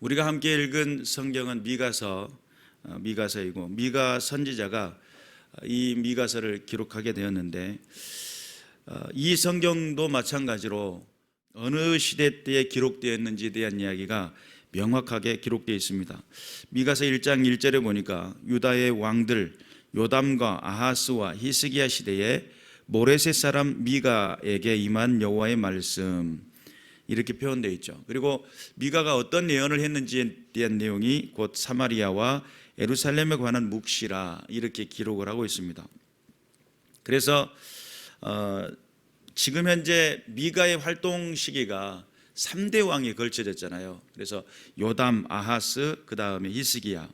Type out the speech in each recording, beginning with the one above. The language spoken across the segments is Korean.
우리가 함께 읽은 성경은 미가서이고 미가 선지자가 이 미가서를 기록하게 되었는데 이 성경도 마찬가지로 어느 시대 때에 기록되었는지에 대한 이야기가 명확하게 기록되어 있습니다. 미가서 1장 1절에 보니까 유다의 왕들 요담과 아하스와 히스기야 시대에 모레셋 사람 미가에게 임한 여호와의 말씀, 이렇게 표현되어 있죠. 그리고 미가가 어떤 예언을 했는지에 대한 내용이 곧 사마리아와 예루살렘에 관한 묵시라, 이렇게 기록을 하고 있습니다. 그래서 지금 현재 미가의 활동 시기가 3대 왕에 걸쳐졌잖아요. 그래서 요담, 아하스, 그 다음에 히스기야.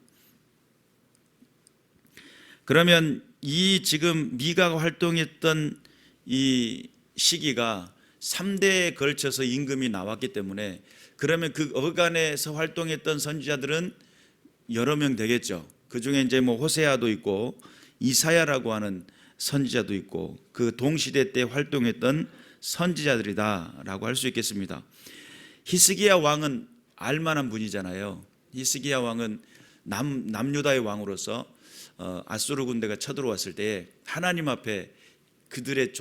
그러면 이 지금 미가가 활동했던 이 시기가 3대에 걸쳐서 임금이 나왔기 때문에, 그러면 그 어간에서 활동했던 선지자들은 여러 명 되겠죠. 그 중에 이제 뭐 호세아도 있고 이사야라고 하는 선지자도 있고, 그 동시대 때 활동했던 선지자들이다라고 할 수 있겠습니다. 히스기야 왕은 알만한 분이잖아요. 히스기야 왕은 남유다의 왕으로서 아수르 군대가 쳐들어왔을 때 하나님 앞에 그들의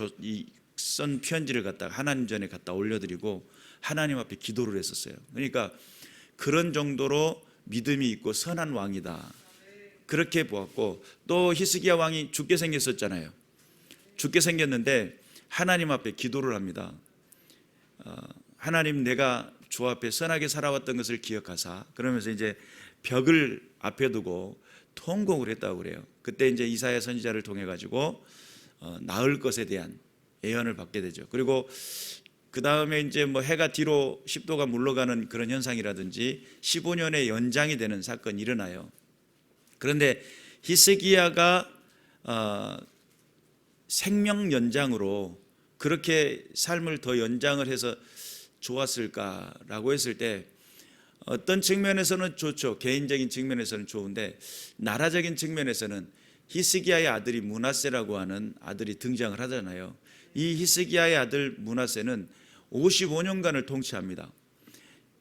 쓴 편지를 갖다가 하나님 전에 갖다 올려드리고 하나님 앞에 기도를 했었어요. 그러니까 그런 정도로 믿음이 있고 선한 왕이다, 그렇게 보았고, 또 히스기야 왕이 죽게 생겼었잖아요. 죽게 생겼는데 하나님 앞에 기도를 합니다. 하나님, 내가 주 앞에 선하게 살아왔던 것을 기억하사, 그러면서 이제 벽을 앞에 두고 통곡을 했다고 그래요. 그때 이제 이사야 선지자를 통해 가지고 나을 것에 대한 예언을 받게 되죠. 그리고 그 다음에 이제 뭐 해가 뒤로 10도가 물러가는 그런 현상이라든지 15년의 연장이 되는 사건이 일어나요. 그런데 히스기야가 생명 연장으로 그렇게 삶을 더 연장을 해서 좋았을까라고 했을 때, 어떤 측면에서는 좋죠. 개인적인 측면에서는 좋은데, 나라적인 측면에서는 히스기야의 아들이 므낫세라고 하는 아들이 등장을 하잖아요. 이 히스기야의 아들 므낫세는 55년간을 통치합니다.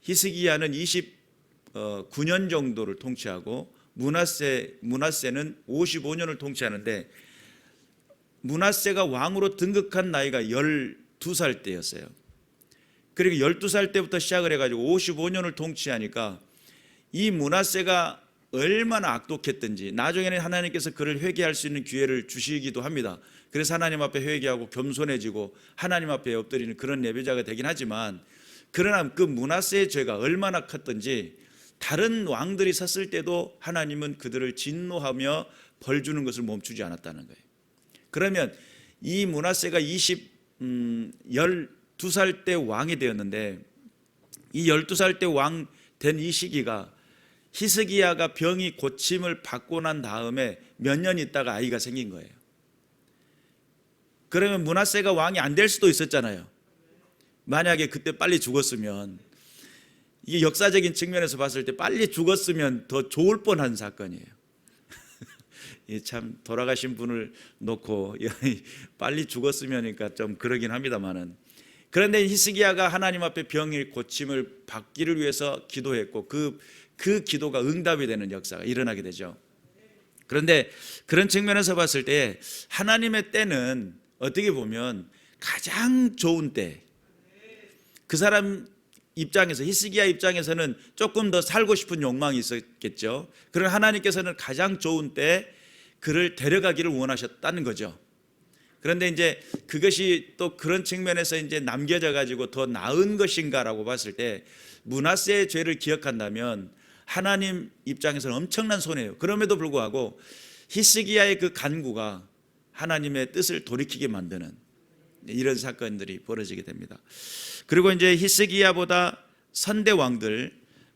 히스기야는 29년 정도를 통치하고 므낫세는 55년을 통치하는데, 므낫세가 왕으로 등극한 나이가 12살 때였어요. 그리고 12살 때부터 시작을 해가지고 55년을 통치하니까 이 므낫세가 얼마나 악독했든지 나중에는 하나님께서 그를 회개할 수 있는 기회를 주시기도 합니다. 그래서 하나님 앞에 회개하고 겸손해지고 하나님 앞에 엎드리는 그런 예배자가 되긴 하지만, 그러나 그 므낫세의 죄가 얼마나 컸든지 다른 왕들이 섰을 때도 하나님은 그들을 진노하며 벌 주는 것을 멈추지 않았다는 거예요. 그러면 이 므낫세가 12살 때 왕이 되었는데, 이 12살 때 왕 된 이 시기가 히스기야가 병이 고침을 받고 난 다음에 몇 년 있다가 아이가 생긴 거예요. 그러면 므낫세가 왕이 안 될 수도 있었잖아요. 만약에 그때 빨리 죽었으면, 이게 역사적인 측면에서 봤을 때 빨리 죽었으면 더 좋을 뻔한 사건이에요. 참 돌아가신 분을 놓고 빨리 죽었으면이니까 좀 그러긴 합니다만은, 그런데 히스기야가 하나님 앞에 병의 고침을 받기를 위해서 기도했고 그 기도가 응답이 되는 역사가 일어나게 되죠. 그런데 그런 측면에서 봤을 때 하나님의 때는 어떻게 보면 가장 좋은 때, 그 사람 입장에서, 히스기야 입장에서는 조금 더 살고 싶은 욕망이 있었겠죠. 그러나 하나님께서는 가장 좋은 때 그를 데려가기를 원하셨다는 거죠. 그런데 이제 그것이 또 그런 측면에서 이제 남겨져 가지고 더 나은 것인가라고 봤을 때, 므낫세의 죄를 기억한다면 하나님 입장에서는 엄청난 손해예요. 그럼에도 불구하고 히스기야의 그 간구가 하나님의 뜻을 돌이키게 만드는 이런 사건들이 벌어지게 됩니다. 그리고 이제 히스기야보다 선대 왕들,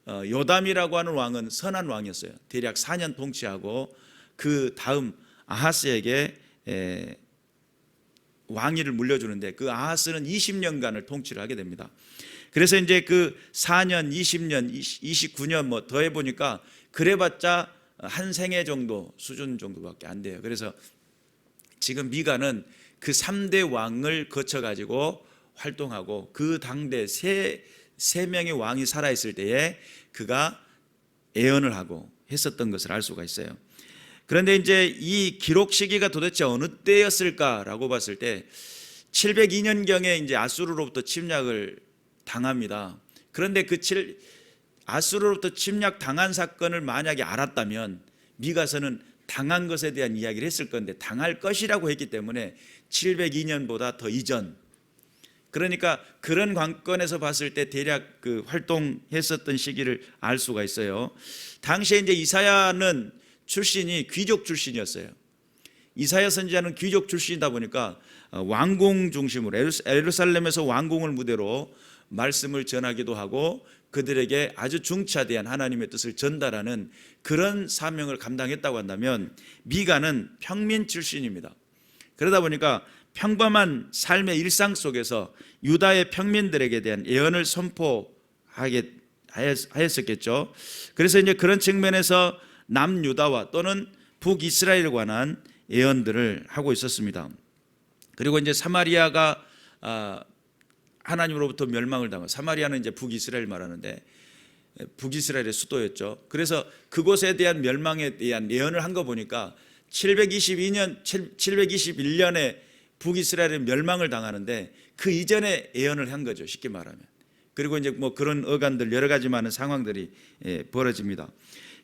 요담이라고 하는 왕은 선한 왕이었어요. 대략 4년 통치하고 그 다음 아하스에게 왕위를 물려주는데, 그 아하스는 20년간을 통치를 하게 됩니다. 그래서 이제 그 4년, 20년, 29년 뭐 더해 보니까 그래봤자 한 생애 정도 수준 정도밖에 안 돼요. 그래서 지금 미가는 그 3대 왕을 거쳐 가지고 활동하고 그 당대 세 세 명의 왕이 살아있을 때에 그가 예언을 하고 했었던 것을 알 수가 있어요. 그런데 이제 이 기록 시기가 도대체 어느 때였을까라고 봤을 때 702년경에 이제 아수르로부터 침략을 당합니다. 그런데 아수르로부터 침략 당한 사건을 만약에 알았다면 미가서는 당한 것에 대한 이야기를 했을 건데 당할 것이라고 했기 때문에 702년보다 더 이전, 그러니까 그런 관건에서 봤을 때 대략 그 활동했었던 시기를 알 수가 있어요. 당시에 이제 이사야는 출신이 귀족 출신이었어요. 이사야 선지자는 귀족 출신이다 보니까 왕궁 중심으로 예루살렘에서 왕궁을 무대로 말씀을 전하기도 하고 그들에게 아주 중차대한 하나님의 뜻을 전달하는 그런 사명을 감당했다고 한다면 미가는 평민 출신입니다. 그러다 보니까 평범한 삶의 일상 속에서 유다의 평민들에게 대한 예언을 선포하게 하였었겠죠. 그래서 이제 그런 측면에서 남유다와 또는 북이스라엘에 관한 예언들을 하고 있었습니다. 그리고 이제 사마리아가 하나님으로부터 멸망을 당하고, 사마리아는 이제 북이스라엘 말하는데 북이스라엘의 수도였죠. 그래서 그곳에 대한 멸망에 대한 예언을 한 거 보니까 721년에 북이스라엘의 멸망을 당하는데 그 이전에 예언을 한 거죠, 쉽게 말하면. 그리고 이제 뭐 그런 어간들 여러 가지 많은 상황들이 벌어집니다.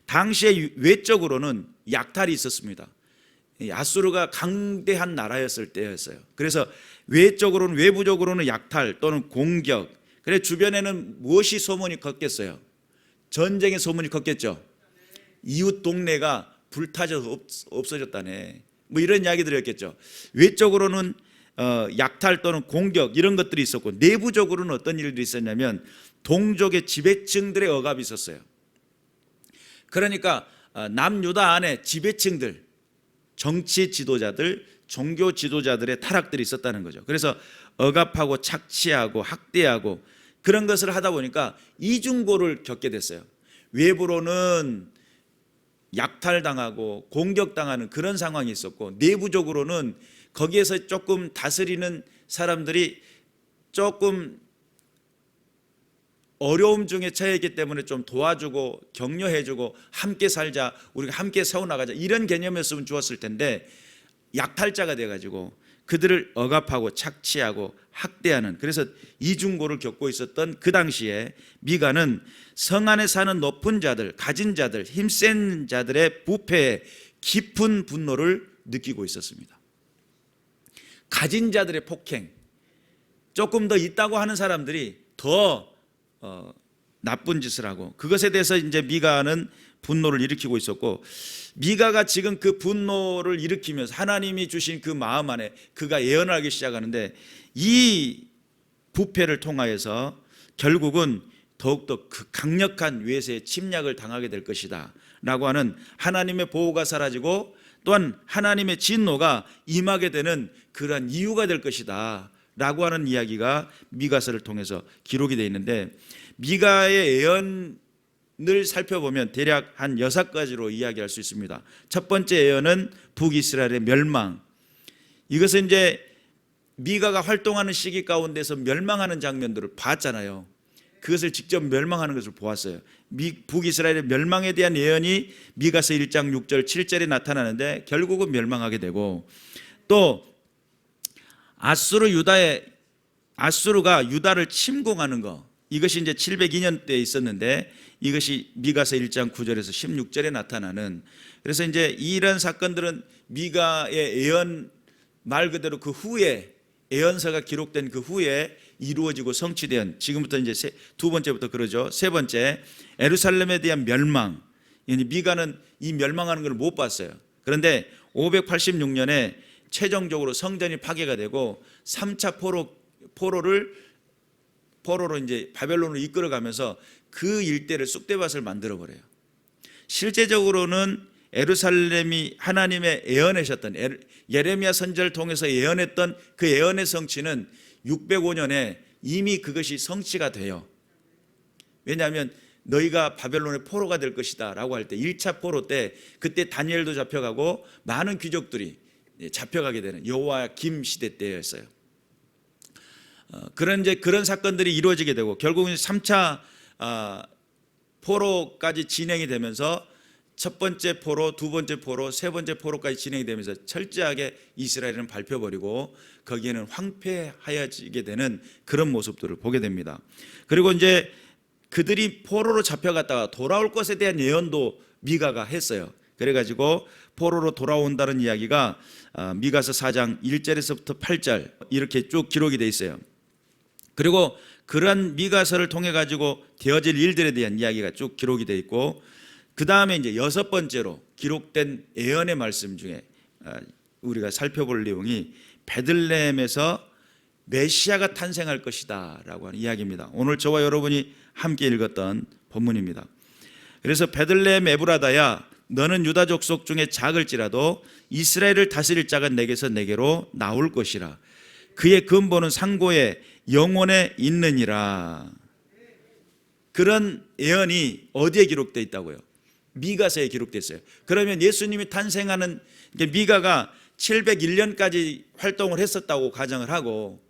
당시에 외적으로는 약탈이 있었습니다. 아수르가 강대한 나라였을 때였어요. 그래서 외부적으로는 약탈 또는 공격. 그래 주변에는 무엇이 소문이 걷겠어요? 전쟁의 소문이 걷겠죠. 이웃 동네가 불타져서 없어졌다네. 뭐 이런 이야기들이었겠죠. 외적으로는 약탈 또는 공격 이런 것들이 있었고, 내부적으로는 어떤 일들이 있었냐면 동족의 지배층들의 억압이 있었어요. 그러니까 남유다 안에 지배층들, 정치 지도자들, 종교 지도자들의 타락들이 있었다는 거죠. 그래서 억압하고 착취하고 학대하고 그런 것을 하다 보니까 이중고를 겪게 됐어요. 외부로는 약탈당하고 공격당하는 그런 상황이 있었고, 내부적으로는 거기에서 조금 다스리는 사람들이 조금 어려움 중에 처해있기 때문에 좀 도와주고 격려해주고 함께 살자, 우리가 함께 세워나가자 이런 개념이었으면 좋았을 텐데 약탈자가 돼가지고 그들을 억압하고 착취하고 학대하는, 그래서 이중고를 겪고 있었던 그 당시에 미가는 성 안에 사는 높은 자들, 가진 자들, 힘센 자들의 부패에 깊은 분노를 느끼고 있었습니다. 가진 자들의 폭행, 조금 더 있다고 하는 사람들이 더 나쁜 짓을 하고, 그것에 대해서 이제 미가는 분노를 일으키고 있었고, 미가가 지금 그 분노를 일으키면서 하나님이 주신 그 마음 안에 그가 예언을 하기 시작하는데, 이 부패를 통하여서 결국은 더욱더 그 강력한 외세의 침략을 당하게 될 것이다 라고 하는 하나님의 보호가 사라지고 또한 하나님의 진노가 임하게 되는 그러한 이유가 될 것이다 라고 하는 이야기가 미가서를 통해서 기록이 되어 있는데, 미가의 예언을 살펴보면 대략 한 6가지로 이야기할 수 있습니다. 첫 번째 예언은 북이스라엘의 멸망. 이것은 이제 미가가 활동하는 시기 가운데서 멸망하는 장면들을 봤잖아요. 그것을 직접 멸망하는 것을 보았어요. 북이스라엘의 멸망에 대한 예언이 미가서 1장 6절 7절에 나타나는데 결국은 멸망하게 되고, 또 아수르가 유다를 침공하는 것, 이것이 이제 702년 때 있었는데 이것이 미가서 1장 9절에서 16절에 나타나는, 그래서 이제 이런 사건들은 미가의 예언 말 그대로 그 후에 예언서가 기록된 그 후에 이루어지고 성취된, 지금부터 이제 두 번째부터 그러죠. 세 번째, 예루살렘에 대한 멸망. 미가는 이 멸망하는 걸 못 봤어요. 그런데 586년에 최종적으로 성전이 파괴가 되고 3차 포로로 이제 바벨론으로 이끌어가면서 그 일대를 쑥대밭을 만들어 버려요. 실제적으로는 예루살렘이 하나님의 예언하셨던 예레미야 선지자를 통해서 예언했던 그 예언의 성취는 605년에 이미 그것이 성취가 돼요. 왜냐하면 너희가 바벨론의 포로가 될 것이다 라고 할 때 1차 포로 때, 그때 다니엘도 잡혀가고 많은 귀족들이 잡혀가게 되는 여호와김 시대 때였어요. 그런 사건들이 이루어지게 되고 결국은 3차 포로까지 진행이 되면서 첫 번째 포로, 두 번째 포로, 세 번째 포로까지 진행이 되면서 철저하게 이스라엘은 밟혀버리고 거기에는 황폐하여지게 되는 그런 모습들을 보게 됩니다. 그리고 이제 그들이 포로로 잡혀갔다가 돌아올 것에 대한 예언도 미가가 했어요. 그래가지고 포로로 돌아온다는 이야기가 미가서 4장 1절에서부터 8절 이렇게 쭉 기록이 돼 있어요. 그리고 그러한 미가서를 통해 가지고 되어질 일들에 대한 이야기가 쭉 기록이 돼 있고, 그 다음에 이제 여섯 번째로 기록된 예언의 말씀 중에 우리가 살펴볼 내용이 베들레헴에서 메시아가 탄생할 것이다라고 하는 이야기입니다. 오늘 저와 여러분이 함께 읽었던 본문입니다. 그래서 베들레헴 에브라다야, 너는 유다 족속 중에 작을지라도 이스라엘을 다스릴 자가 내게서 내게로 나올 것이라. 그의 근본은 상고에 영원에 있느니라. 그런 예언이 어디에 기록되어 있다고요? 미가서에 기록됐어요. 그러면 예수님이 탄생하는, 미가가 701년까지 활동을 했었다고 가정을 하고,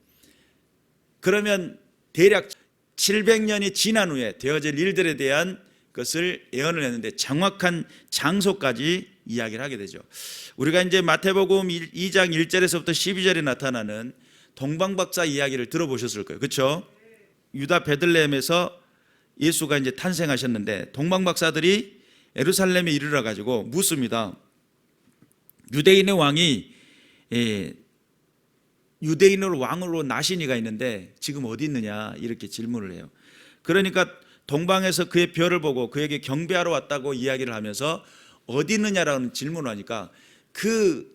그러면 대략 700년이 지난 후에 되어질 일들에 대한 것을 예언을 했는데 정확한 장소까지 이야기를 하게 되죠. 우리가 이제 마태복음 2장 1절에서부터 12절에 나타나는 동방박사 이야기를 들어보셨을 거예요. 그렇죠? 유다 베들레헴에서 예수가 이제 탄생하셨는데 동방박사들이 예루살렘에 이르러 가지고 묻습니다. 유대인의 왕이 유대인으로 왕으로 나신 이가 있는데 지금 어디 있느냐 이렇게 질문을 해요. 그러니까 동방에서 그의 별을 보고 그에게 경배하러 왔다고 이야기를 하면서 어디 있느냐라는 질문을 하니까 그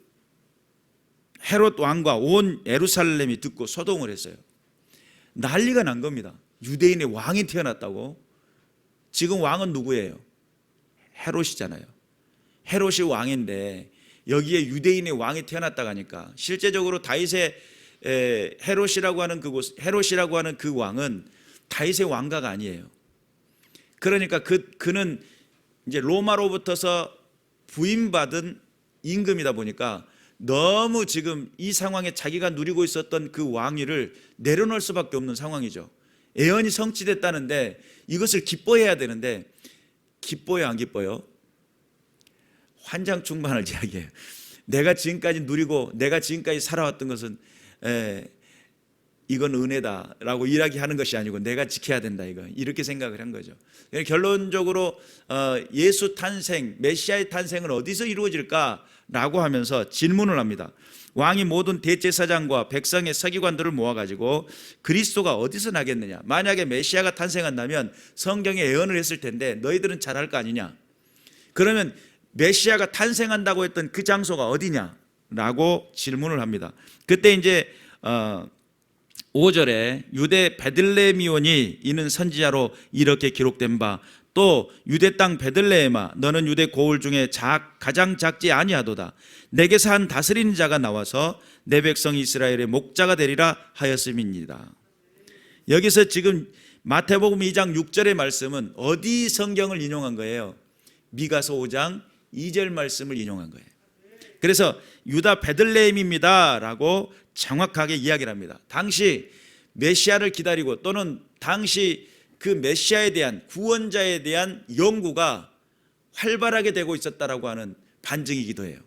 헤롯 왕과 온 예루살렘이 듣고 소동을 했어요. 난리가 난 겁니다. 유대인의 왕이 태어났다고. 지금 왕은 누구예요? 헤롯이잖아요. 헤롯이 왕인데 여기에 유대인의 왕이 태어났다고 하니까 실제적으로 다윗의 헤롯이라고 하는 그 왕은 다윗의 왕가가 아니에요. 그러니까 그는 이제 로마로부터서 부임받은 임금이다 보니까 너무 지금 이 상황에 자기가 누리고 있었던 그 왕위를 내려놓을 수밖에 없는 상황이죠. 예언이 성취됐다는데 이것을 기뻐해야 되는데 기뻐요, 안 기뻐요? 환장충만할 이야기예요. 내가 지금까지 누리고 내가 지금까지 살아왔던 것은 이건 은혜다라고 이야기하는 것이 아니고 내가 지켜야 된다, 이렇게 생각을 한 거죠. 결론적으로 예수 탄생, 메시아의 탄생은 어디서 이루어질까라고 하면서 질문을 합니다. 왕이 모든 대제사장과 백성의 서기관들을 모아가지고 그리스도가 어디서 나겠느냐, 만약에 메시아가 탄생한다면 성경에 예언을 했을 텐데 너희들은 잘할 거 아니냐, 그러면 메시아가 탄생한다고 했던 그 장소가 어디냐라고 질문을 합니다. 그때 이제 5절에 유대 베들레헴이오니 이는 선지자로 이렇게 기록된 바, 또 유대 땅 베들레헴아 너는 유대 고을 중에 가장 작지 아니하도다. 내게서 한 다스리는 자가 나와서 내 백성 이스라엘의 목자가 되리라 하였음이니이다. 여기서 지금 마태복음 2장 6절의 말씀은 어디 성경을 인용한 거예요? 미가서 5장 2절 말씀을 인용한 거예요. 그래서 유다 베들레헴입니다 라고 정확하게 이야기를 합니다. 당시 메시아를 기다리고 또는 당시 그 메시아에 대한, 구원자에 대한 연구가 활발하게 되고 있었다라고 하는 반증이기도 해요.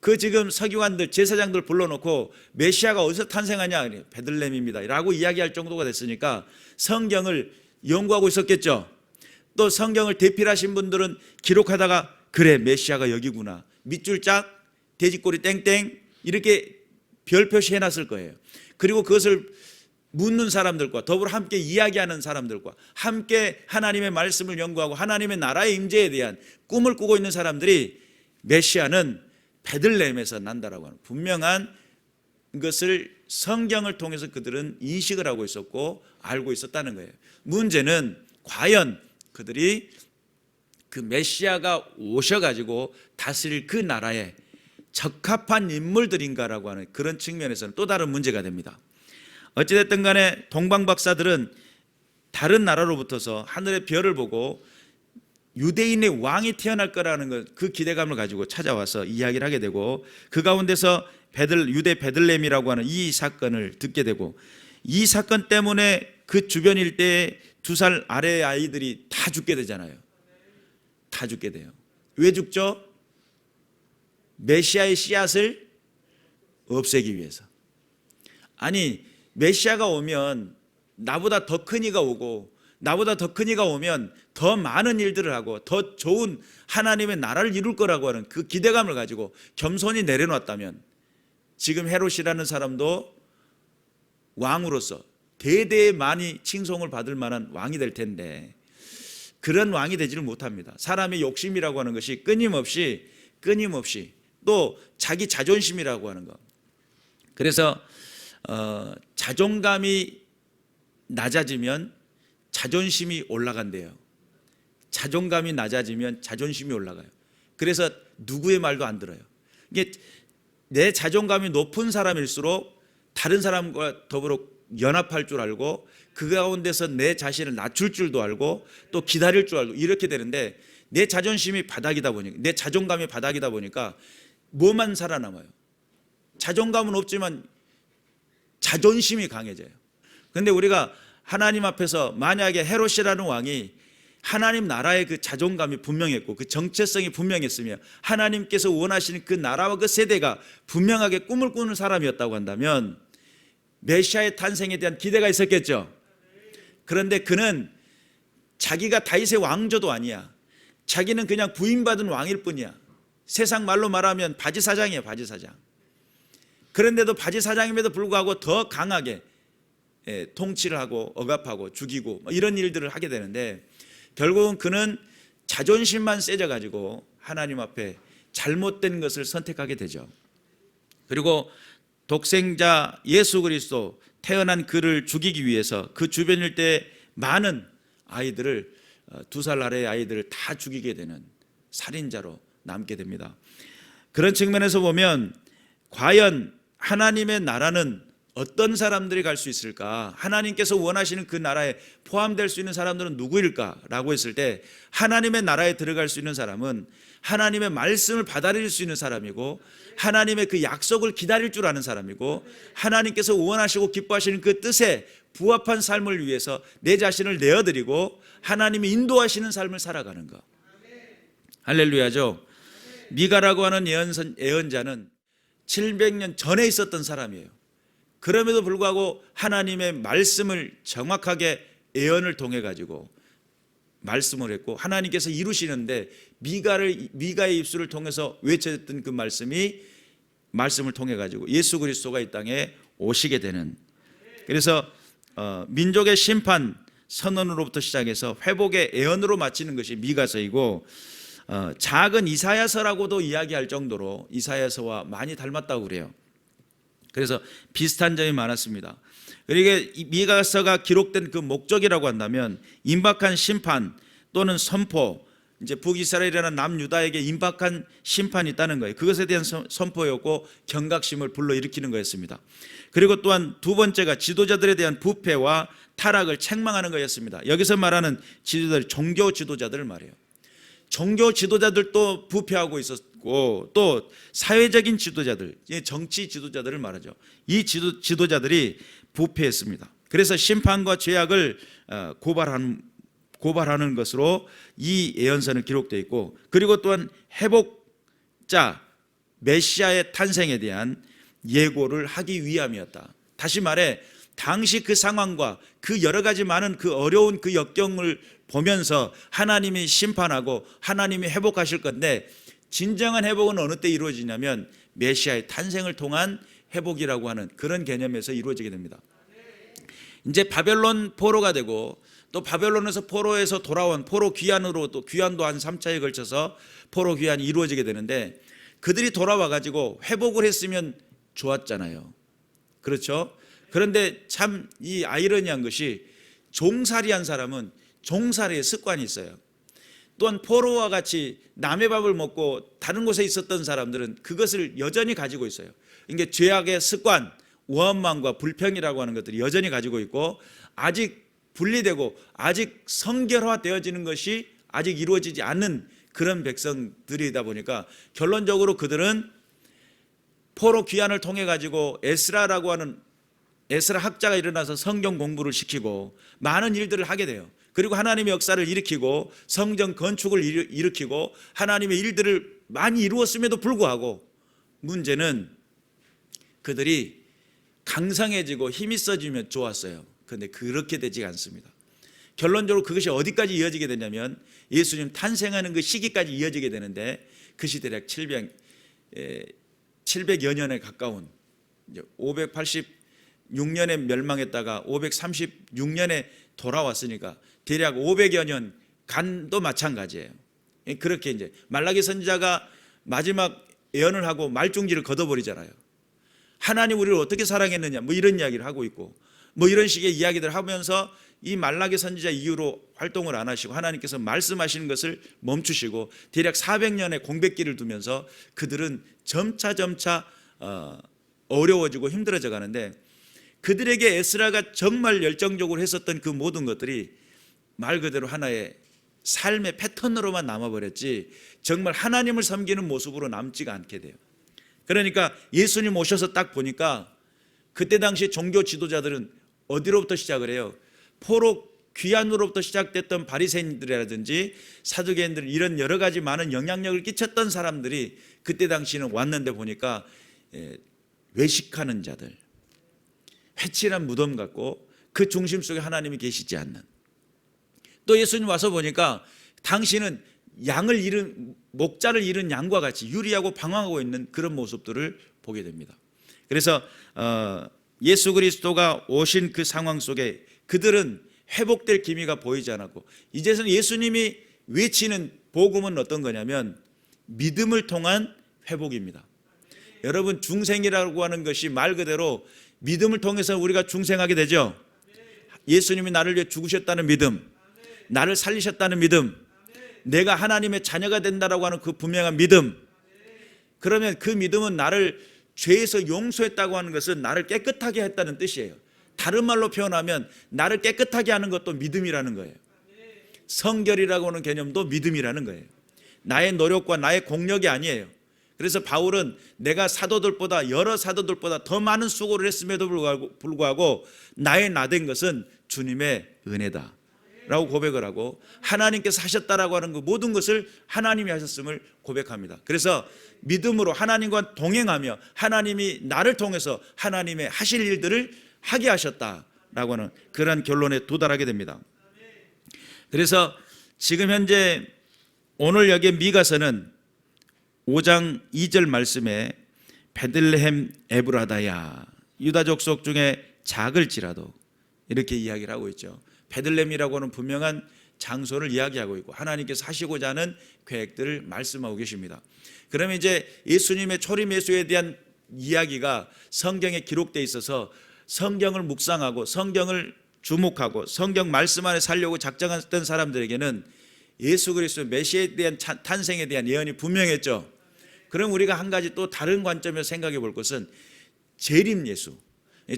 그 지금 서기관들, 제사장들 불러놓고 메시아가 어디서 탄생하냐, 베들레헴입니다 라고 이야기할 정도가 됐으니까 성경을 연구하고 있었겠죠. 또 성경을 대필하신 분들은 기록하다가 그래, 메시아가 여기구나, 밑줄 짝, 돼지꼬리 땡땡 이렇게 별 표시 해놨을 거예요. 그리고 그것을 묻는 사람들과 더불어 함께 이야기하는 사람들과 함께 하나님의 말씀을 연구하고 하나님의 나라의 임재에 대한 꿈을 꾸고 있는 사람들이 메시아는 베들레헴에서 난다라고 하는 분명한 것을 성경을 통해서 그들은 인식을 하고 있었고 알고 있었다는 거예요. 문제는 과연 그들이 그 메시아가 오셔가지고 다스릴 그 나라에 적합한 인물들인가라고 하는 그런 측면에서는 또 다른 문제가 됩니다. 어찌됐든 간에 동방박사들은 다른 나라로부터서 하늘의 별을 보고 유대인의 왕이 태어날 거라는 그 기대감을 가지고 찾아와서 이야기를 하게 되고, 그 가운데서 유대 베들레헴이라고 하는 이 사건을 듣게 되고, 이 사건 때문에 그 주변 일대에 2살 아래의 아이들이 다 죽게 되잖아요. 다 죽게 돼요. 왜 죽죠? 메시아의 씨앗을 없애기 위해서. 아니, 메시아가 오면 나보다 더 큰 이가 오고, 나보다 더 큰 이가 오면 더 많은 일들을 하고 더 좋은 하나님의 나라를 이룰 거라고 하는 그 기대감을 가지고 겸손히 내려놨다면 지금 헤롯이라는 사람도 왕으로서 대대에 많이 칭송을 받을 만한 왕이 될 텐데 그런 왕이 되지를 못합니다. 사람의 욕심이라고 하는 것이 끊임없이 또 자기 자존심이라고 하는 것. 그래서 자존감이 낮아지면 자존심이 올라간대요. 자존감이 낮아지면 자존심이 올라가요. 그래서 누구의 말도 안 들어요. 이게 내 자존감이 높은 사람일수록 다른 사람과 더불어 연합할 줄 알고 그 가운데서 내 자신을 낮출 줄도 알고 또 기다릴 줄 알고 이렇게 되는데 내 자존심이 바닥이다 보니까 내 자존감이 바닥이다 보니까 뭐만 살아남아요. 자존감은 없지만 자존심이 강해져요. 그런데 우리가 하나님 앞에서 만약에 헤롯이라는 왕이 하나님 나라의 그 자존감이 분명했고 그 정체성이 분명했으며 하나님께서 원하시는 그 나라와 그 세대가 분명하게 꿈을 꾸는 사람이었다고 한다면 메시아의 탄생에 대한 기대가 있었겠죠. 그런데 그는 자기가 다윗의 왕조도 아니야. 자기는 그냥 부임받은 왕일 뿐이야. 세상 말로 말하면 바지사장이에요. 바지사장. 그런데도 바지사장임에도 불구하고 더 강하게 통치를 하고 억압하고 죽이고 이런 일들을 하게 되는데 결국은 그는 자존심만 세져가지고 하나님 앞에 잘못된 것을 선택하게 되죠. 그리고 독생자 예수 그리스도 태어난 그를 죽이기 위해서 그 주변 일대에 많은 아이들을 2살 아래의 아이들을 다 죽이게 되는 살인자로 남게 됩니다. 그런 측면에서 보면 과연 하나님의 나라는 어떤 사람들이 갈 수 있을까? 하나님께서 원하시는 그 나라에 포함될 수 있는 사람들은 누구일까라고 했을 때 하나님의 나라에 들어갈 수 있는 사람은 하나님의 말씀을 받아들일 수 있는 사람이고 하나님의 그 약속을 기다릴 줄 아는 사람이고 하나님께서 원하시고 기뻐하시는 그 뜻에 부합한 삶을 위해서 내 자신을 내어드리고 하나님이 인도하시는 삶을 살아가는 것. 할렐루야죠. 미가라고 하는 예언자는 700년 전에 있었던 사람이에요. 그럼에도 불구하고 하나님의 말씀을 정확하게 예언을 통해 가지고 말씀을 했고 하나님께서 이루시는데 미가의 입술을 통해서 외쳐졌던 그 말씀을 통해 가지고 예수 그리스도가 이 땅에 오시게 되는, 그래서 민족의 심판 선언으로부터 시작해서 회복의 예언으로 마치는 것이 미가서이고 작은 이사야서라고도 이야기할 정도로 이사야서와 많이 닮았다고 그래요. 그래서 비슷한 점이 많았습니다. 그리고 미가서가 기록된 그 목적이라고 한다면 임박한 심판 또는 선포, 이제 북이스라엘이라는 남유다에게 임박한 심판이 있다는 거예요. 그것에 대한 선포였고 경각심을 불러일으키는 거였습니다. 그리고 또한 두 번째가 지도자들에 대한 부패와 타락을 책망하는 거였습니다. 여기서 말하는 지도자들, 종교 지도자들을 말해요. 종교 지도자들도 부패하고 있었고 또 사회적인 지도자들, 정치 지도자들을 말하죠. 이 지도자들이 부패했습니다. 그래서 심판과 죄악을 고발하는 것으로 이 예언서는 기록되어 있고, 그리고 또한 회복자 메시아의 탄생에 대한 예고를 하기 위함이었다. 다시 말해 당시 그 상황과 그 여러 가지 많은 그 어려운 그 역경을 보면서 하나님이 심판하고 하나님이 회복하실 건데 진정한 회복은 어느 때 이루어지냐면 메시아의 탄생을 통한 회복이라고 하는 그런 개념에서 이루어지게 됩니다. 이제 바벨론 포로가 되고 또 바벨론에서 포로에서 돌아온 포로 귀환으로 또 귀환도 한 3차에 걸쳐서 포로 귀환이 이루어지게 되는데 그들이 돌아와 가지고 회복을 했으면 좋았잖아요. 그렇죠? 그런데 참 이 아이러니한 것이 종살이한 사람은 종살이의 습관이 있어요. 또한 포로와 같이 남의 밥을 먹고 다른 곳에 있었던 사람들은 그것을 여전히 가지고 있어요. 그러니까 죄악의 습관, 원망과 불평이라고 하는 것들이 여전히 가지고 있고 아직 분리되고 아직 성결화되어지는 것이 아직 이루어지지 않는 그런 백성들이다 보니까 결론적으로 그들은 포로 귀환을 통해 가지고 에스라라고 하는 에스라 학자가 일어나서 성경 공부를 시키고 많은 일들을 하게 돼요. 그리고 하나님의 역사를 일으키고 성전 건축을 일으키고 하나님의 일들을 많이 이루었음에도 불구하고 문제는 그들이 강성해지고 힘이 있어지면 좋았어요. 그런데 그렇게 되지 않습니다. 결론적으로 그것이 어디까지 이어지게 되냐면 예수님 탄생하는 그 시기까지 이어지게 되는데 그것이 대략 700여 년에 가까운 586년에 멸망했다가 536년에 돌아왔으니까 대략 500여 년 간도 마찬가지예요. 그렇게 이제 말라기 선지자가 마지막 예언을 하고 말중지를 걷어버리잖아요. 하나님 우리를 어떻게 사랑했느냐 뭐 이런 이야기를 하고 있고 뭐 이런 식의 이야기들 하면서 이 말라기 선지자 이후로 활동을 안 하시고 하나님께서 말씀하시는 것을 멈추시고 대략 400년의 공백기를 두면서 그들은 점차 어려워지고 힘들어져 가는데 그들에게 에스라가 정말 열정적으로 했었던 그 모든 것들이 말 그대로 하나의 삶의 패턴으로만 남아버렸지 정말 하나님을 섬기는 모습으로 남지가 않게 돼요. 그러니까 예수님 오셔서 딱 보니까 그때 당시 종교 지도자들은 어디로부터 시작을 해요? 포로 귀환으로부터 시작됐던 바리새인들이라든지 사두개인들 이런 여러 가지 많은 영향력을 끼쳤던 사람들이 그때 당시는 왔는데 보니까 외식하는 자들, 회칠한 무덤 같고 그 중심 속에 하나님이 계시지 않는. 또 예수님 와서 보니까 당신은 목자를 잃은 양과 같이 유리하고 방황하고 있는 그런 모습들을 보게 됩니다. 그래서 예수 그리스도가 오신 그 상황 속에 그들은 회복될 기미가 보이지 않았고 이제는 예수님이 외치는 복음은 어떤 거냐면 믿음을 통한 회복입니다. 여러분 중생이라고 하는 것이 말 그대로 믿음을 통해서 우리가 중생하게 되죠. 예수님이 나를 위해 죽으셨다는 믿음, 나를 살리셨다는 믿음, 내가 하나님의 자녀가 된다라고 하는 그 분명한 믿음. 그러면 그 믿음은 나를 죄에서 용서했다고 하는 것은 나를 깨끗하게 했다는 뜻이에요. 다른 말로 표현하면 나를 깨끗하게 하는 것도 믿음이라는 거예요. 성결이라고 하는 개념도 믿음이라는 거예요. 나의 노력과 나의 공력이 아니에요. 그래서 바울은 내가 여러 사도들보다 더 많은 수고를 했음에도 불구하고 나의 나된 것은 주님의 은혜다 라고 고백을 하고 하나님께서 하셨다라고 하는 그 모든 것을 하나님이 하셨음을 고백합니다. 그래서 믿음으로 하나님과 동행하며 하나님이 나를 통해서 하나님의 하실 일들을 하게 하셨다라고 하는 그런 결론에 도달하게 됩니다. 그래서 지금 현재 오늘 여기 미가서는 5장 2절 말씀에 베들레헴 에브라다야 유다 족속 중에 작을지라도 이렇게 이야기를 하고 있죠. 베들레헴이라고 하는 분명한 장소를 이야기하고 있고 하나님께서 하시고자 하는 계획들을 말씀하고 계십니다. 그러면 이제 예수님의 초림 예수에 대한 이야기가 성경에 기록되어 있어서 성경을 묵상하고 성경을 주목하고 성경 말씀 안에 살려고 작정했던 사람들에게는 예수 그리스도 메시아에 대한 탄생에 대한 예언이 분명했죠. 그럼 우리가 한 가지 또 다른 관점에서 생각해 볼 것은 재림 예수.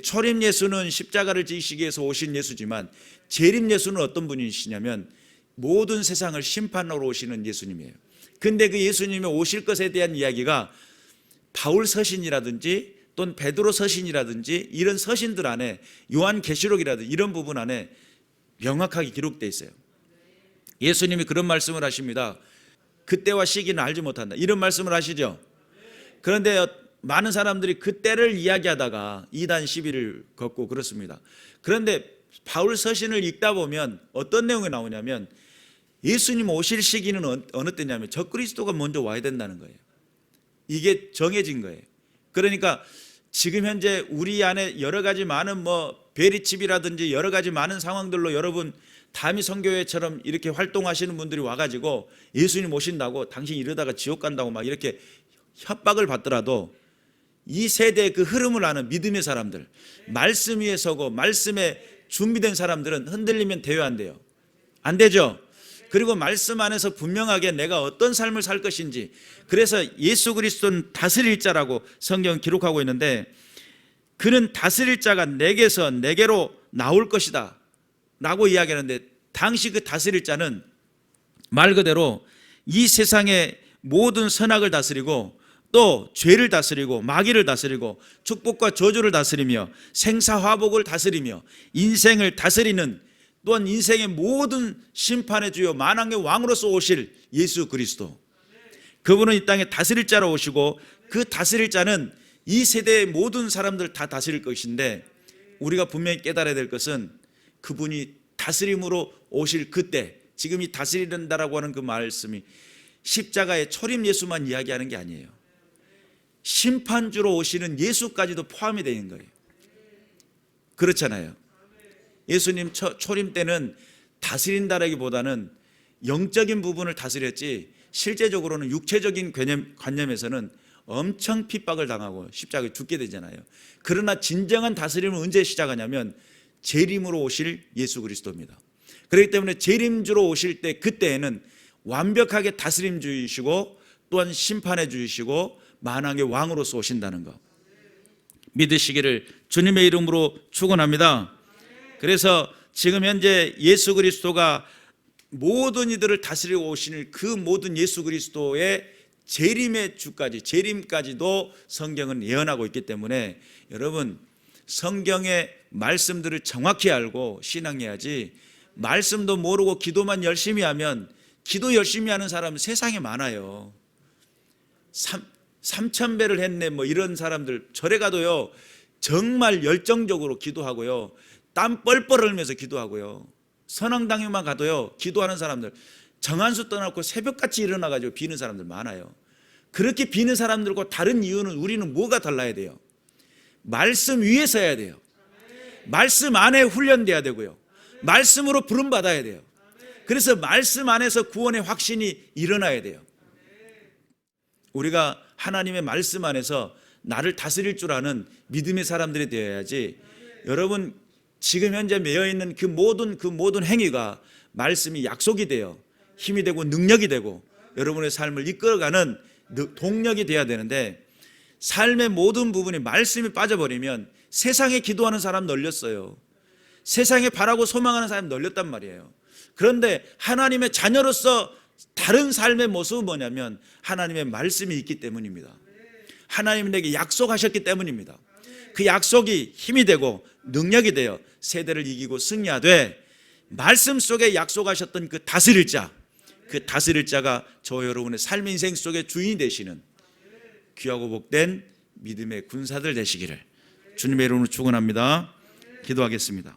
초림 예수는 십자가를 지시기 위해서 오신 예수지만 재림 예수는 어떤 분이시냐면 모든 세상을 심판하러 오시는 예수님이에요. 근데 그 예수님이 오실 것에 대한 이야기가 바울 서신이라든지 또는 베드로 서신이라든지 이런 서신들 안에 요한계시록이라든지 이런 부분 안에 명확하게 기록되어 있어요. 예수님이 그런 말씀을 하십니다. 그때와 시기는 알지 못한다. 이런 말씀을 하시죠. 그런데 많은 사람들이 그때를 이야기하다가 이단 시비를 걷고 그렇습니다. 그런데 바울 서신을 읽다 보면 어떤 내용이 나오냐면 예수님 오실 시기는 어느 때냐면 적그리스도가 먼저 와야 된다는 거예요. 이게 정해진 거예요. 그러니까 지금 현재 우리 안에 여러 가지 많은 베리칩이라든지 여러 가지 많은 상황들로 여러분 다미 선교회처럼 이렇게 활동하시는 분들이 와가지고 예수님 오신다고 당신 이러다가 지옥 간다고 막 이렇게 협박을 받더라도 이 세대의 그 흐름을 아는 믿음의 사람들, 말씀 위에 서고 말씀에 준비된 사람들은 흔들리면 돼요, 안 돼요? 안 되죠? 그리고 말씀 안에서 분명하게 내가 어떤 삶을 살 것인지, 그래서 예수 그리스도는 다스릴 자라고 성경은 기록하고 있는데 그는 다스릴 자가 내게로 나올 것이다 라고 이야기하는데 당시 그 다스릴 자는 말 그대로 이 세상의 모든 선악을 다스리고 또 죄를 다스리고 마귀를 다스리고 축복과 저주를 다스리며 생사화복을 다스리며 인생을 다스리는, 또한 인생의 모든 심판의 주요 만왕의 왕으로서 오실 예수 그리스도, 그분은 이 땅에 다스릴 자로 오시고 그 다스릴 자는 이 세대의 모든 사람들 다 다스릴 것인데, 우리가 분명히 깨달아야 될 것은 그분이 다스림으로 오실 그때, 지금 이 다스린다라고 하는 그 말씀이 십자가의 초림 예수만 이야기하는 게 아니에요. 심판주로 오시는 예수까지도 포함이 되는 거예요. 그렇잖아요. 예수님 초림 때는 다스린다라기보다는 영적인 부분을 다스렸지, 실제적으로는 육체적인 관념에서는 엄청 핍박을 당하고 십자가에 죽게 되잖아요. 그러나 진정한 다스림은 언제 시작하냐면 재림으로 오실 예수 그리스도입니다. 그렇기 때문에 재림주로 오실 때, 그때에는 완벽하게 다스림 주이시고 또한 심판해 주이시고 만왕의 왕으로서 오신다는 거 믿으시기를 주님의 이름으로 축원합니다. 그래서 지금 현재 예수 그리스도가 모든 이들을 다스리고 오시는 그 모든 예수 그리스도의 재림의 주까지, 재림까지도 성경은 예언하고 있기 때문에 여러분, 성경의 말씀들을 정확히 알고 신앙해야지, 말씀도 모르고 기도만 열심히 하면, 기도 열심히 하는 사람은 세상에 많아요. 3,000배를 했네 뭐 이런 사람들, 절에 가도요 정말 열정적으로 기도하고요, 땀 뻘뻘 흘리면서 기도하고요, 선왕당에만 가도요 기도하는 사람들, 정한수 떠나고 새벽같이 일어나가지고 비는 사람들 많아요. 그렇게 비는 사람들과 다른 이유는, 우리는 뭐가 달라야 돼요? 말씀 위에 서야 돼요. 말씀 안에 훈련돼야 되고요, 말씀으로 부름받아야 돼요. 그래서 말씀 안에서 구원의 확신이 일어나야 돼요. 우리가 하나님의 말씀 안에서 나를 다스릴 줄 아는 믿음의 사람들이 되어야지. 여러분, 지금 현재 매여있는 그 모든 행위가 말씀이 약속이 되어 힘이 되고 능력이 되고 여러분의 삶을 이끌어가는 동력이 되어야 되는데, 삶의 모든 부분이 말씀이 빠져버리면 세상에 기도하는 사람 널렸어요. 세상에 바라고 소망하는 사람 널렸단 말이에요. 그런데 하나님의 자녀로서 다른 삶의 모습은 뭐냐면 하나님의 말씀이 있기 때문입니다. 하나님이 내게 약속하셨기 때문입니다. 그 약속이 힘이 되고 능력이 되어 세대를 이기고 승리하되, 말씀 속에 약속하셨던 그 다스릴 자, 그 다스릴 자가 저 여러분의 삶의 인생 속의 주인이 되시는 귀하고 복된 믿음의 군사들 되시기를 주님의 이름으로 축원합니다. 기도하겠습니다.